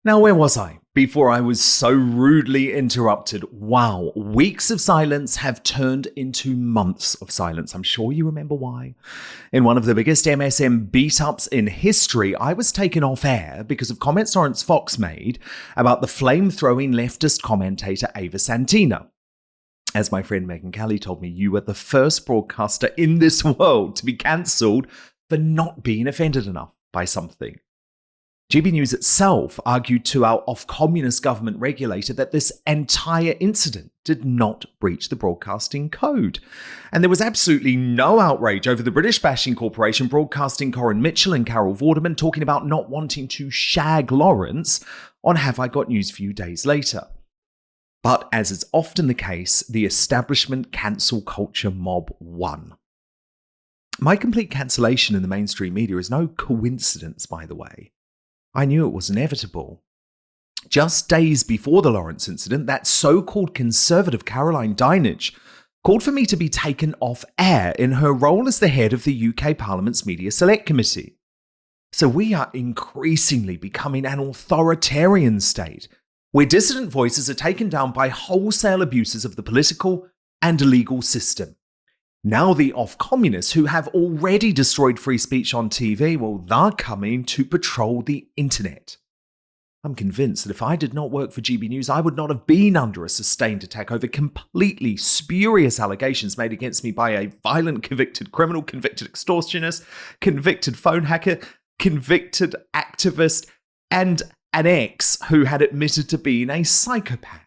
Now, where was I before I was so rudely interrupted? Wow, weeks of silence have turned into months of silence. I'm sure you remember why. In one of the biggest MSM beat-ups in history, I was taken off air because of comments Lawrence Fox made about the flame-throwing leftist commentator Ava Santina. As my friend Megan Kelly told me, you were the first broadcaster in this world to be cancelled for not being offended enough by something. GB News itself argued to our Ofcommunist government regulator that this entire incident did not breach the broadcasting code. And there was absolutely no outrage over the British bashing corporation broadcasting Corinne Mitchell and Carol Vorderman talking about not wanting to shag Lawrence on Have I Got News for You days later. But as is often the case, the establishment cancel culture mob won. My complete cancellation in the mainstream media is no coincidence, by the way. I knew it was inevitable. Just days before the Lawrence incident, that so-called conservative Caroline Dinenage called for me to be taken off air in her role as the head of the UK Parliament's Media Select Committee. So we are increasingly becoming an authoritarian state, where dissident voices are taken down by wholesale abuses of the political and legal system. Now the Ofcommunists, who have already destroyed free speech on TV, well, they're coming to patrol the internet. I'm convinced that if I did not work for GB News, I would not have been under a sustained attack over completely spurious allegations made against me by a violent convicted criminal, convicted extortionist, convicted phone hacker, convicted activist, and an ex who had admitted to being a psychopath.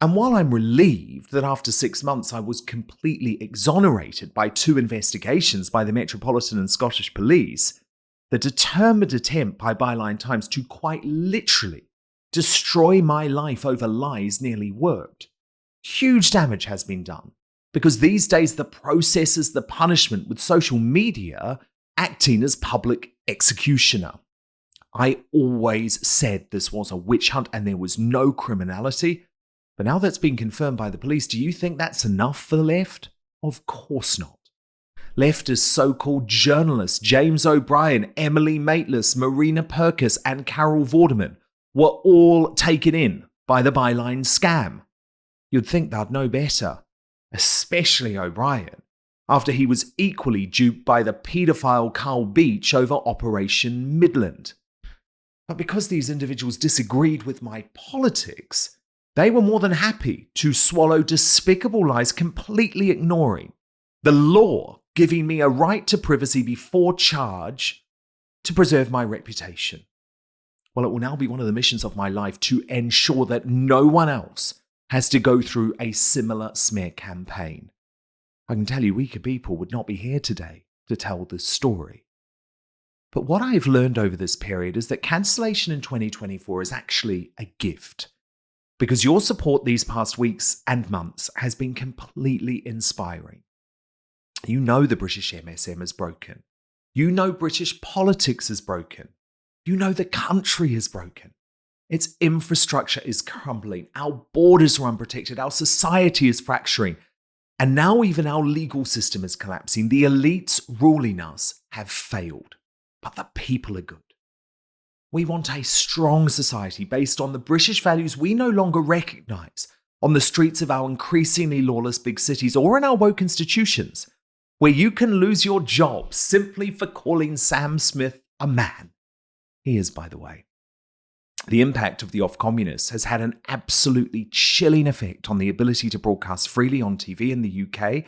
And while I'm relieved that after 6 months I was completely exonerated by 2 investigations by the Metropolitan and Scottish Police, the determined attempt by Byline Times to quite literally destroy my life over lies nearly worked. Huge damage has been done, because these days the process is the punishment, with social media acting as public executioner. I always said this was a witch hunt and there was no criminality. But now that's been confirmed by the police, do you think that's enough for the left? Of course not. Leftist so-called journalists James O'Brien, Emily Maitlis, Marina Purkis, and Carol Vorderman were all taken in by the Byline scam. You'd think they'd know better, especially O'Brien, after he was equally duped by the paedophile Carl Beach over Operation Midland. But because these individuals disagreed with my politics, they were more than happy to swallow despicable lies, completely ignoring the law giving me a right to privacy before charge to preserve my reputation. Well, it will now be one of the missions of my life to ensure that no one else has to go through a similar smear campaign. I can tell you, weaker people would not be here today to tell this story. But what I've learned over this period is that cancellation in 2024 is actually a gift. Because your support these past weeks and months has been completely inspiring. You know the British MSM is broken. You know British politics is broken. You know the country is broken. Its infrastructure is crumbling. Our borders are unprotected. Our society is fracturing. And now even our legal system is collapsing. The elites ruling us have failed. But the people are good. We want a strong society based on the British values we no longer recognise on the streets of our increasingly lawless big cities or in our woke institutions, where you can lose your job simply for calling Sam Smith a man. He is, by the way. The impact of the Ofcommunists has had an absolutely chilling effect on the ability to broadcast freely on TV in the UK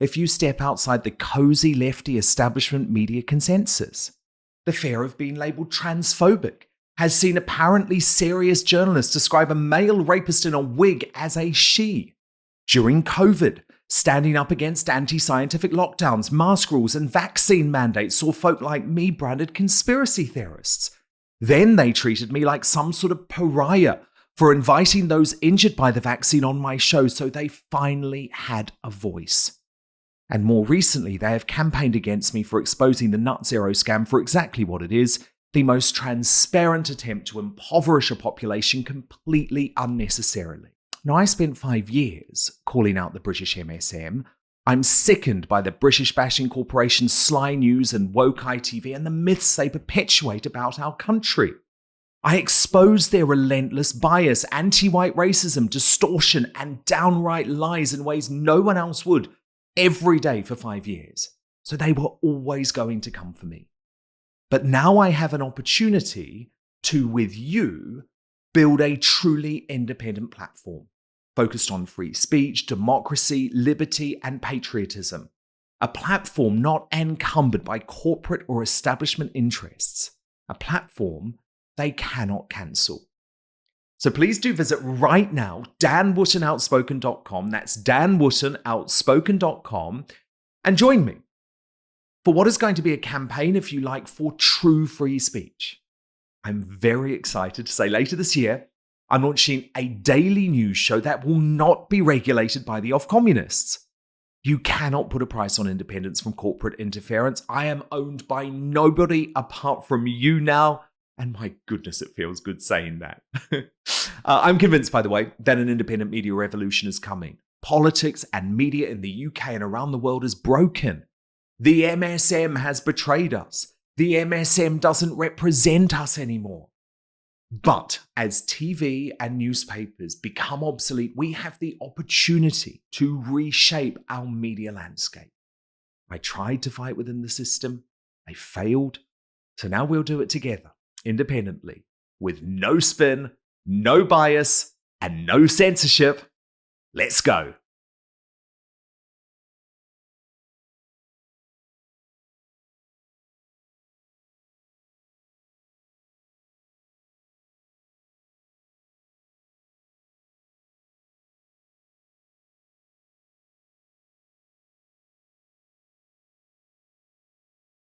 if you step outside the cosy lefty establishment media consensus. The fear of being labelled transphobic has seen apparently serious journalists describe a male rapist in a wig as a she. During COVID, standing up against anti-scientific lockdowns, mask rules, and vaccine mandates saw folk like me branded conspiracy theorists. Then they treated me like some sort of pariah for inviting those injured by the vaccine on my show, so they finally had a voice. And more recently, they have campaigned against me for exposing the Nut Zero scam for exactly what it is, the most transparent attempt to impoverish a population completely unnecessarily. Now, I spent 5 years calling out the British MSM. I'm sickened by the British bashing corporation's sly news and woke ITV and the myths they perpetuate about our country. I expose their relentless bias, anti-white racism, distortion, and downright lies in ways no one else would every day for 5 years. So they were always going to come for me. But now I have an opportunity to, with you, build a truly independent platform focused on free speech, democracy, liberty, and patriotism. A platform not encumbered by corporate or establishment interests. A platform they cannot cancel. So please do visit right now, danwootonoutspoken.com. That's danwootonoutspoken.com, and join me for what is going to be a campaign, if you like, for true free speech. I'm very excited to say later this year, I'm launching a daily news show that will not be regulated by the Ofcommunists. You cannot put a price on independence from corporate interference. I am owned by nobody apart from you now. And my goodness, it feels good saying that. I'm convinced, by the way, that an independent media revolution is coming. Politics and media in the UK and around the world is broken. The MSM has betrayed us. The MSM doesn't represent us anymore. But as TV and newspapers become obsolete, we have the opportunity to reshape our media landscape. I tried to fight within the system. I failed. So now we'll do it together, independently, with no spin, no bias, and no censorship. Let's go.